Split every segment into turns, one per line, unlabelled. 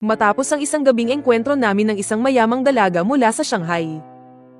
Matapos ang isang gabing engkwentro namin ng isang mayamang dalaga mula sa Shanghai.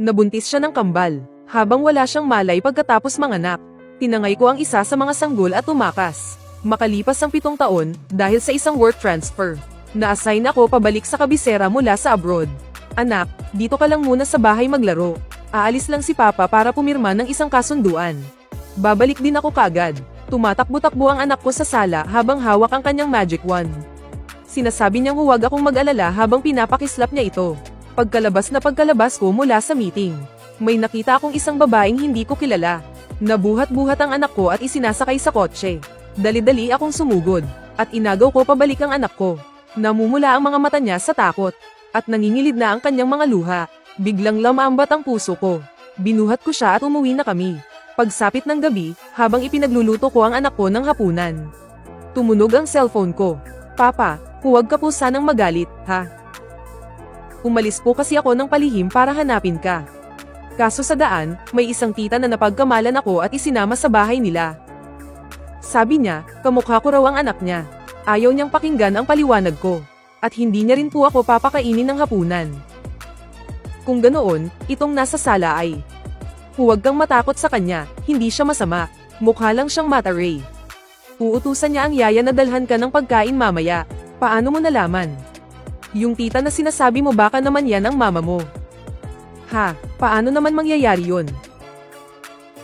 Nabuntis siya ng kambal, habang wala siyang malay pagkatapos manganak. Tinangay ko ang isa sa mga sanggol at tumakas. Makalipas ang 7 taon, dahil sa isang work transfer, na-assign ako pabalik sa kabisera mula sa abroad. Anak, dito ka lang muna sa bahay maglaro. Aalis lang si Papa para pumirma ng isang kasunduan. Babalik din ako kaagad. Tumatakbo-takbo ang anak ko sa sala habang hawak ang kanyang magic wand. Sinasabi niyang huwag akong mag-alala habang pinapakislap niya ito. Pagkalabas ko mula sa meeting, may nakita akong isang babaeng hindi ko kilala. Nabuhat-buhat ang anak ko at isinasakay sa kotse. Dali-dali akong sumugod, at inagaw ko pabalik ang anak ko. Namumula ang mga mata niya sa takot, at nangingilid na ang kanyang mga luha. Biglang lamambat ang puso ko. Binuhat ko siya at umuwi na kami. Pagsapit ng gabi, habang ipinagluluto ko ang anak ko ng hapunan, tumunog ang cellphone ko. Papa, huwag ka po sanang magalit, ha? Umalis po kasi ako ng palihim para hanapin ka. Kaso sa daan, may isang tita na napagkamalan ako at isinama sa bahay nila. Sabi niya, kamukha ko raw ang anak niya. Ayaw niyang pakinggan ang paliwanag ko. At hindi niya rin po ako papakainin ng hapunan. Kung ganoon, itong nasa sala ay, huwag kang matakot sa kanya, hindi siya masama. Mukha lang siyang mataray. Uutusan niya ang yaya na dalhan ka ng pagkain mamaya. Paano mo nalaman? Yung tita na sinasabi mo baka naman yan ang mama mo. Ha, paano naman mangyayari yun?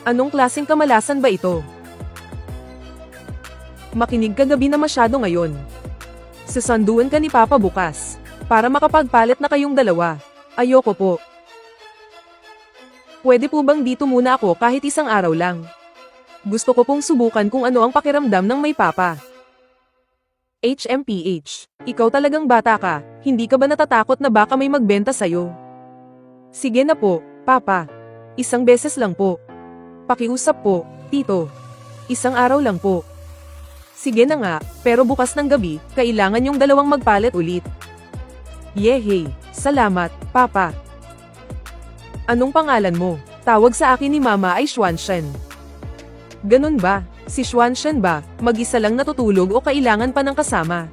Anong klaseng kamalasan ba ito? Makinig ka gabi na masyado ngayon. Sasanduan ka ni Papa bukas, para makapagpalit na kayong dalawa. Ayoko po. Pwede po bang dito muna ako kahit isang araw lang? Gusto ko pong subukan kung ano ang pakiramdam ng may papa. HMPH, ikaw talagang bata ka, hindi ka ba natatakot na baka may magbenta sa'yo? Sige na po, Papa. Isang beses lang po. Pakiusap po, Tito. Isang araw lang po. Sige na nga, pero bukas ng gabi, kailangan yung dalawang magpalit ulit. Yehey, salamat, Papa. Anong pangalan mo? Tawag sa akin ni Mama ay Xuanshen. Ganun ba? Si Xuanshen ba, mag-isa lang natutulog o kailangan pa ng kasama?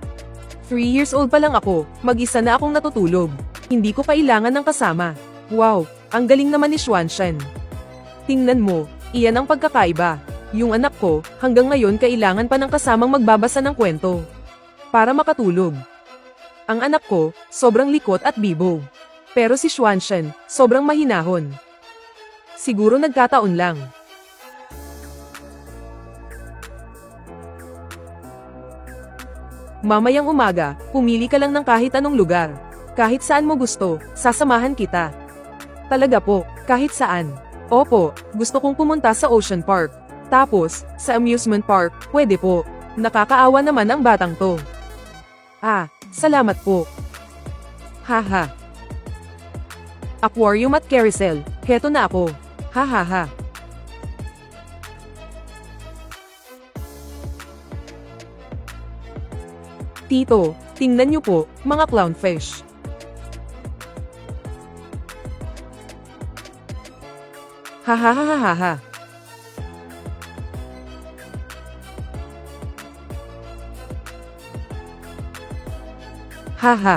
3 years old pa lang ako, mag-isa na akong natutulog. Hindi ko kailangan ng kasama. Wow, ang galing naman ni Xuanshen. Tingnan mo, iyan ang pagkakaiba. Yung anak ko, hanggang ngayon kailangan pa ng kasamang magbabasa ng kwento. Para makatulog. Ang anak ko, sobrang likot at bibo. Pero si Xuanshen, sobrang mahinahon. Siguro nagkataon lang. Mamayang umaga, pumili ka lang ng kahit anong lugar. Kahit saan mo gusto, sasamahan kita. Talaga po, kahit saan. Opo, gusto kong pumunta sa Ocean Park. Tapos, sa amusement park, pwede po. Nakakaawa naman ang batang to. Ah, salamat po. Haha. Aquarium at carousel, heto na ako. Hahaha. Tito, tingnan niyo po, mga clownfish. Hahaha. Haha.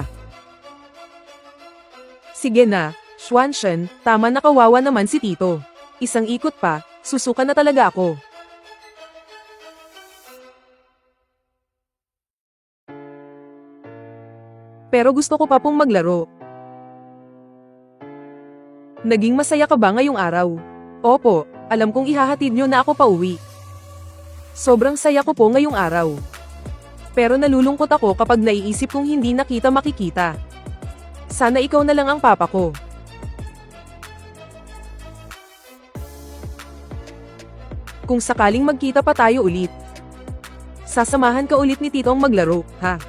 Sige na, Xuanshen, tama na kawawa naman si Tito. Isang ikot pa, susuka na talaga ako. Pero gusto ko pa pong maglaro. Naging masaya ka ba ngayong araw? Opo, alam kong ihahatid niyo na ako pauwi. Sobrang saya ko po ngayong araw. Pero nalulungkot ako kapag naiisip kong hindi na kita makikita. Sana ikaw na lang ang papa ko. Kung sakaling magkita pa tayo ulit, sasamahan ka ulit ni Titong maglaro, ha?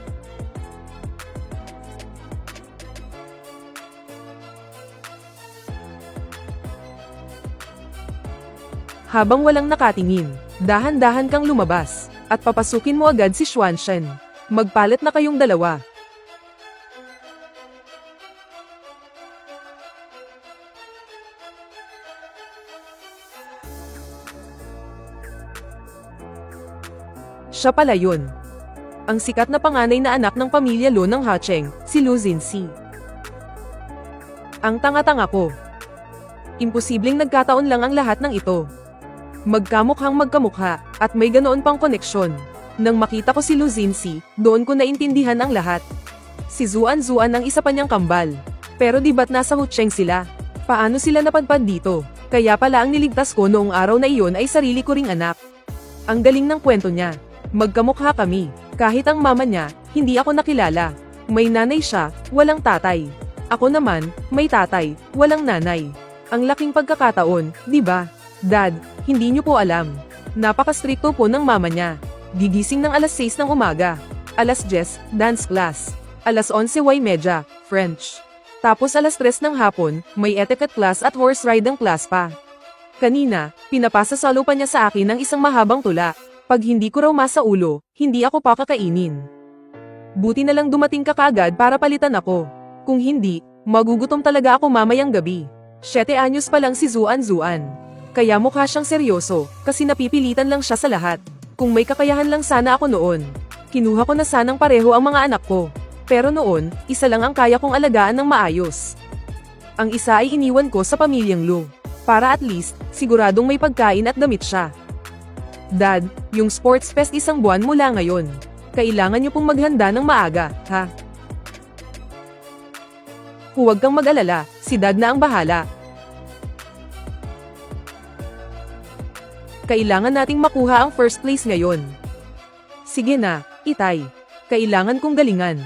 Habang walang nakatingin, dahan-dahan kang lumabas, at papasukin mo agad si Xuanshen. Magpalit na kayong dalawa. Siya pala yun. Ang sikat na panganay na anak ng pamilya Lo ng Hacheng, si Lu Xinxi. Ang tanga-tanga ko. Imposibleng nagkataon lang ang lahat ng ito. Magkamukhang magkamukha, at may ganoon pang koneksyon. Nang makita ko si Lu Xinxi, doon ko naintindihan ang lahat. Si Zuan ang isa pa niyang kambal. Pero di ba't nasa Hucheng sila? Paano sila napadpad dito? Kaya pala ang niligtas ko noong araw na iyon ay sarili ko ring anak. Ang galing ng kwento niya. Magkamukha kami. Kahit ang mama niya, hindi ako nakilala. May nanay siya, walang tatay. Ako naman, may tatay, walang nanay. Ang laking pagkakataon, di ba? Dad, hindi niyo po alam. Napaka-stricto po ng mama niya. Gigising ng alas 6 ng umaga. Alas 10, dance class. Alas 11:30, French. Tapos alas 3 ng hapon, may etiquette class at horse riding class pa. Kanina, pinapasa salo pa niya sa akin ng isang mahabang tula. Pag hindi ko raw masa ulo, hindi ako pakakainin. Buti na lang dumating ka kaagad para palitan ako. Kung hindi, magugutom talaga ako mamayang gabi. 7 anyos pa lang si Zuan. Kaya mukha siyang seryoso, kasi napipilitan lang siya sa lahat. Kung may kakayahan lang sana ako noon, kinuha ko na sanang pareho ang mga anak ko. Pero noon, isa lang ang kaya kong alagaan ng maayos. Ang isa ay iniwan ko sa pamilyang Lu, para at least, siguradong may pagkain at damit siya. Dad, yung sports fest 1 buwan mula ngayon. Kailangan niyo pong maghanda ng maaga, ha? Huwag kang mag-alala, si Dad na ang bahala. Kailangan nating makuha ang first place ngayon. Sige na, Itay. Kailangan kong galingan.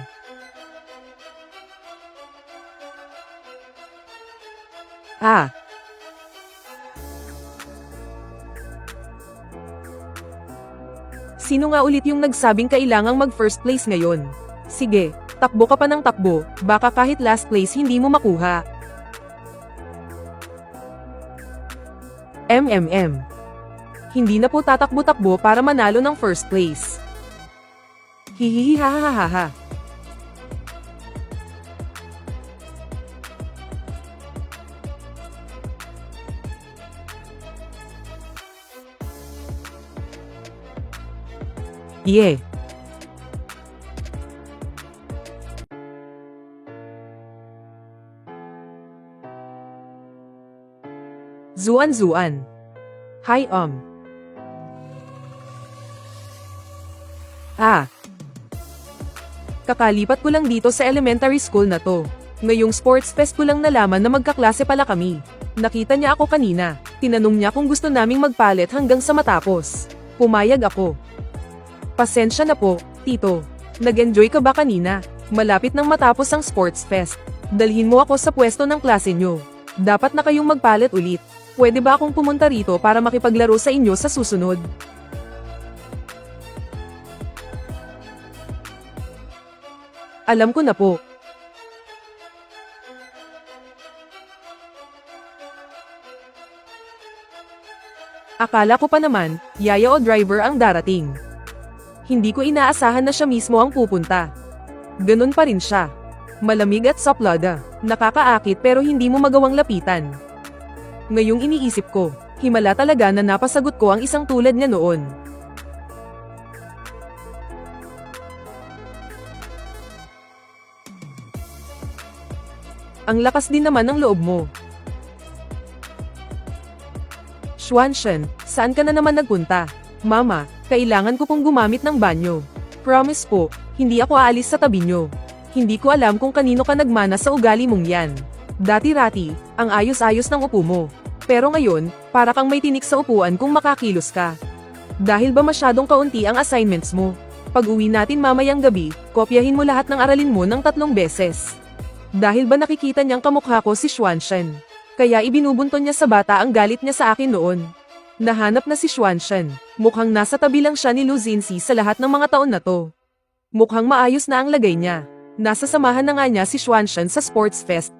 Sino nga ulit yung nagsabing kailangang mag-first place ngayon? Sige, takbo ka pa ng takbo, baka kahit last place hindi mo makuha. Hindi na po tatakbo-takbo para manalo ng first place. Hihihihahahaha. Yeah. Zuan. Hi. Kakalipat ko lang dito sa elementary school na to. Ngayong sports fest ko lang nalaman na magkaklase pala kami. Nakita niya ako kanina. Tinanong niya kung gusto naming magpalit hanggang sa matapos. Pumayag ako. Pasensya na po, Tito. Nag-enjoy ka ba kanina? Malapit nang matapos ang sports fest. Dalhin mo ako sa pwesto ng klase nyo. Dapat na kayong magpalit ulit. Pwede ba akong pumunta rito para makipaglaro sa inyo sa susunod? Alam ko na po. Akala ko pa naman, yaya o driver ang darating. Hindi ko inaasahan na siya mismo ang pupunta. Ganun pa rin siya. Malamig at saplada. Nakakaakit pero hindi mo magawang lapitan. Ngayong iniisip ko, himala talaga na napasagot ko ang isang tulad niya noon. Ang lakas din naman ng loob mo. Xuanshen, saan ka na naman nagpunta? Mama, kailangan ko pong gumamit ng banyo. Promise po, hindi ako aalis sa tabi nyo. Hindi ko alam kung kanino ka nagmana sa ugali mong yan. Dati-rati, ang ayos-ayos ng upo mo. Pero ngayon, para kang may tinik sa upuan kung makakilos ka. Dahil ba masyadong kaunti ang assignments mo? Pag uwi natin mamayang gabi, kopyahin mo lahat ng aralin mo ng 3 beses. Dahil ba nakikita niyang kamukha ko si Xuanshen? Kaya ibinubunton niya sa bata ang galit niya sa akin noon. Nahanap na si Xuanshen. Mukhang nasa tabi lang siya ni Lu Xinxi sa lahat ng mga taon na to. Mukhang maayos na ang lagay niya. Nasa samahan na nga niya si Xuanshen sa sports fest,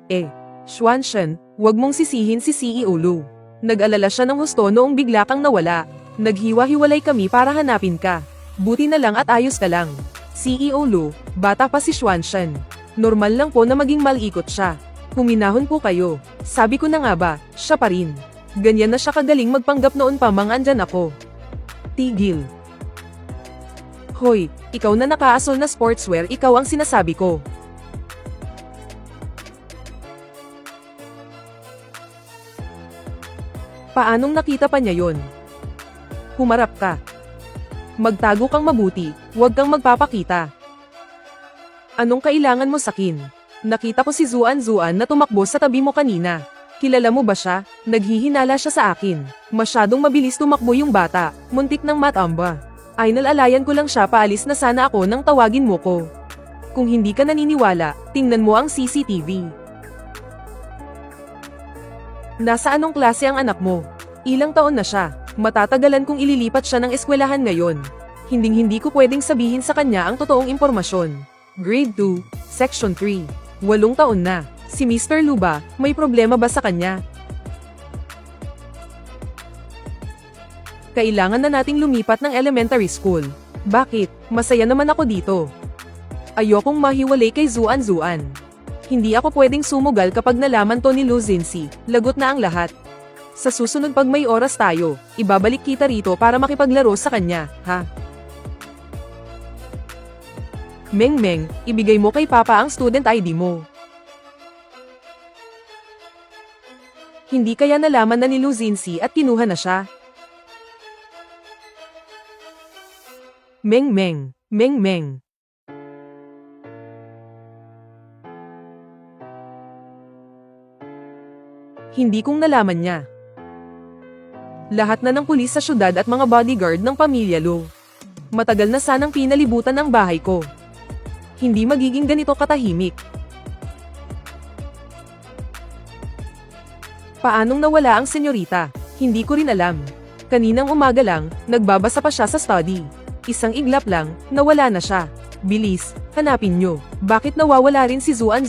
Xuanshen, wag mong sisihin si CEO Lu. Nag-alala siya ng husto noong bigla kang nawala. Naghiwa-hiwalay kami para hanapin ka. Buti na lang at ayos ka lang. CEO Lu, bata pa si Xuanshen. Normal lang po na maging malikot siya. Huminahon po kayo. Sabi ko na nga ba, siya pa rin. Ganyan na siya kagaling magpanggap noon pa mang andyan ako. Tigil. Hoy, Ikaw na nakaasol na sportswear, ikaw ang sinasabi ko. Paanong nakita pa niya yon? Humarap ka. Magtago kang mabuti, huwag kang magpapakita. Anong kailangan mo sakin? Nakita ko si Zuan na tumakbo sa tabi mo kanina. Kilala mo ba siya? Naghihinala siya sa akin. Masyadong mabilis tumakbo yung bata, muntik ng matamba. Ay nalalayan ko lang siya, paalis na sana ako nang tawagin mo ko. Kung hindi ka naniniwala, tingnan mo ang CCTV. Nasa anong klase ang anak mo? Ilang taon na siya? Matatagalan kung ililipat siya ng eskwelahan ngayon. Hinding-hindi ko pwedeng sabihin sa kanya ang totoong impormasyon. Grade 2, Section 3. 8 taon na. Si Mr. Luba, may problema ba sa kanya? Kailangan na nating lumipat ng elementary school. Bakit? Masaya naman ako dito. Ayokong mahiwalay kay Zuan. Hindi ako pwedeng sumugal kapag nalaman to ni Luzinsi. Lagot na ang lahat. Sa susunod pag may oras tayo, ibabalik kita rito para makipaglaro sa kanya, ha? Meng, ibigay mo kay Papa ang student ID mo. Hindi kaya nalaman na ni Luzinsi at kinuha na siya? Meng. Hindi kong nalaman niya. Lahat na ng pulis sa syudad at mga bodyguard ng pamilya Lo. Matagal na sanang pinalibutan ang bahay ko. Hindi magiging ganito katahimik. Paanong nawala ang senyorita? Hindi ko rin alam. Kaninang umaga lang, nagbabasa pa siya sa study. Isang iglap lang, nawala na siya. Bilis, hanapin nyo. Bakit nawawala rin si Zuan?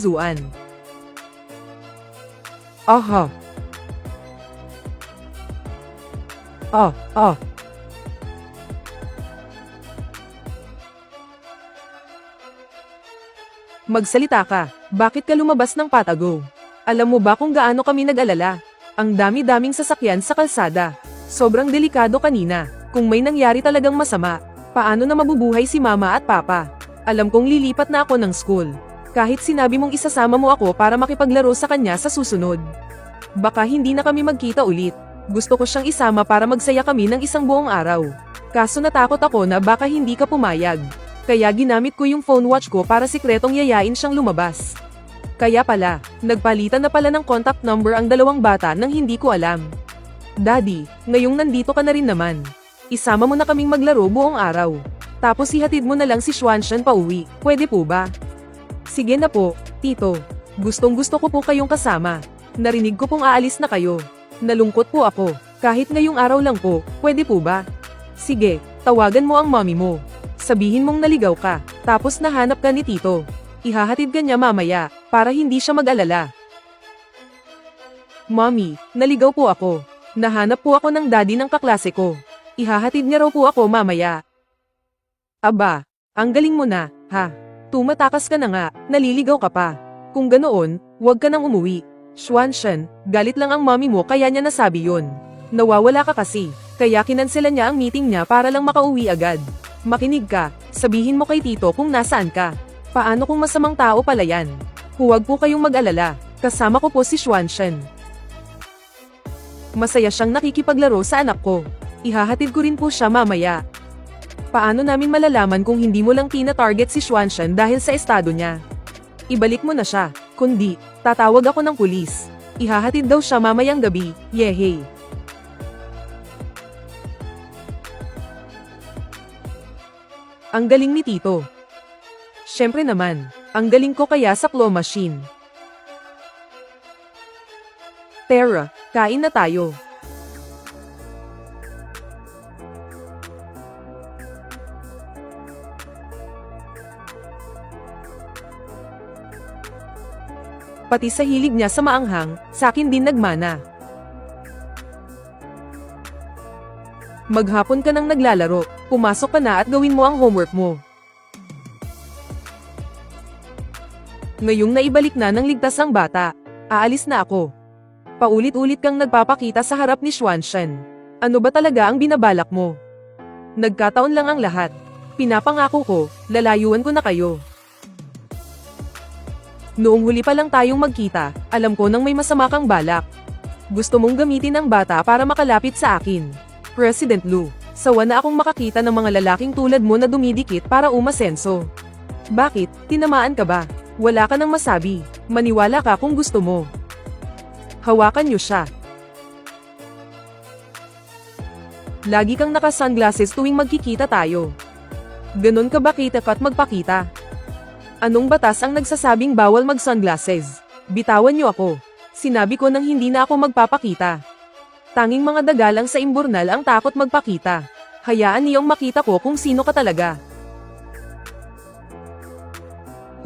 Aha. Magsalita ka. Bakit ka lumabas ng patago? Alam mo ba kung gaano kami nag-alala? Ang dami-daming sasakyan sa kalsada. Sobrang delikado kanina. Kung may nangyari talagang masama, paano na mabubuhay si Mama at Papa? Alam kong lilipat na ako ng school. Kahit sinabi mong isasama mo ako para makipaglaro sa kanya sa susunod. Baka hindi na kami magkita ulit. Gusto ko siyang isama para magsaya kami ng isang buong araw. Kaso natakot ako na baka hindi ka pumayag. Kaya ginamit ko yung phone watch ko para sikretong yayain siyang lumabas. Kaya pala, nagpalitan na pala ng contact number ang dalawang bata nang hindi ko alam. Daddy, ngayong nandito ka na rin naman. Isama mo na kaming maglaro buong araw. Tapos ihatid mo na lang si Xuanshan pauwi. Pwede po ba? Sige na po, Tito. Gustong-gusto ko po kayong kasama. Narinig ko pong aalis na kayo. Nalungkot po ako. Kahit ngayong araw lang po, pwede po ba? Sige, tawagan mo ang mommy mo. Sabihin mong naligaw ka, tapos nahanap ka ni Tito. Ihahatid ka niya mamaya, para hindi siya mag-alala. Mommy, naligaw po ako. Nahanap po ako ng daddy ng kaklase ko. Ihahatid niya raw po ako mamaya. Aba, ang galing mo na, ha? Tumatakas ka na nga, naliligaw ka pa. Kung ganoon, huwag ka nang umuwi. Xuanshan, galit lang ang mommy mo kaya niya nasabi yon. Nawawala ka kasi, kaya kinanselan niya ang meeting niya para lang makauwi agad. Makinig ka, sabihin mo kay Tito kung nasaan ka. Paano kung masamang tao pala yan? Huwag po kayong mag-alala, kasama ko po si Xuanshan. Masaya siyang nakikipaglaro sa anak ko. Ihahatid ko rin po siya mamaya. Paano namin malalaman kung hindi mo lang tina-target si Xuanshan dahil sa estado niya? Ibalik mo na siya, kundi, tatawag ako ng pulis. Ihahatid daw siya mamayang gabi, yehey. Ang galing ni Tito. Siyempre naman, ang galing ko kaya sa claw machine. Tara, kain na tayo. Pati sa hilig niya sa maanghang, sa akin din nagmana. Maghapon ka nang naglalaro, pumasok ka na at gawin mo ang homework mo. Ngayong naibalik na ng ligtas ang bata, aalis na ako. Paulit-ulit kang nagpapakita sa harap ni Xuanshan. Ano ba talaga ang binabalak mo? Nagkataon lang ang lahat. Pinapangako ko, lalayuan ko na kayo. Noong huli pa lang tayong magkita, alam ko nang may masama kang balak. Gusto mong gamitin ang bata para makalapit sa akin. President Lu, sawa na akong makakita ng mga lalaking tulad mo na dumidikit para umasenso. Bakit, tinamaan ka ba? Wala ka nang masabi, maniwala ka kung gusto mo. Hawakan niyo siya. Lagi kang naka-sunglasses tuwing magkikita tayo. Ganon ka ba kita at magpakita? Anong batas ang nagsasabing bawal mag-sunglasses? Bitawan niyo ako. Sinabi ko nang hindi na ako magpapakita. Tanging mga dagalang sa imburnal ang takot magpakita. Hayaan niyong makita ko kung sino ka talaga.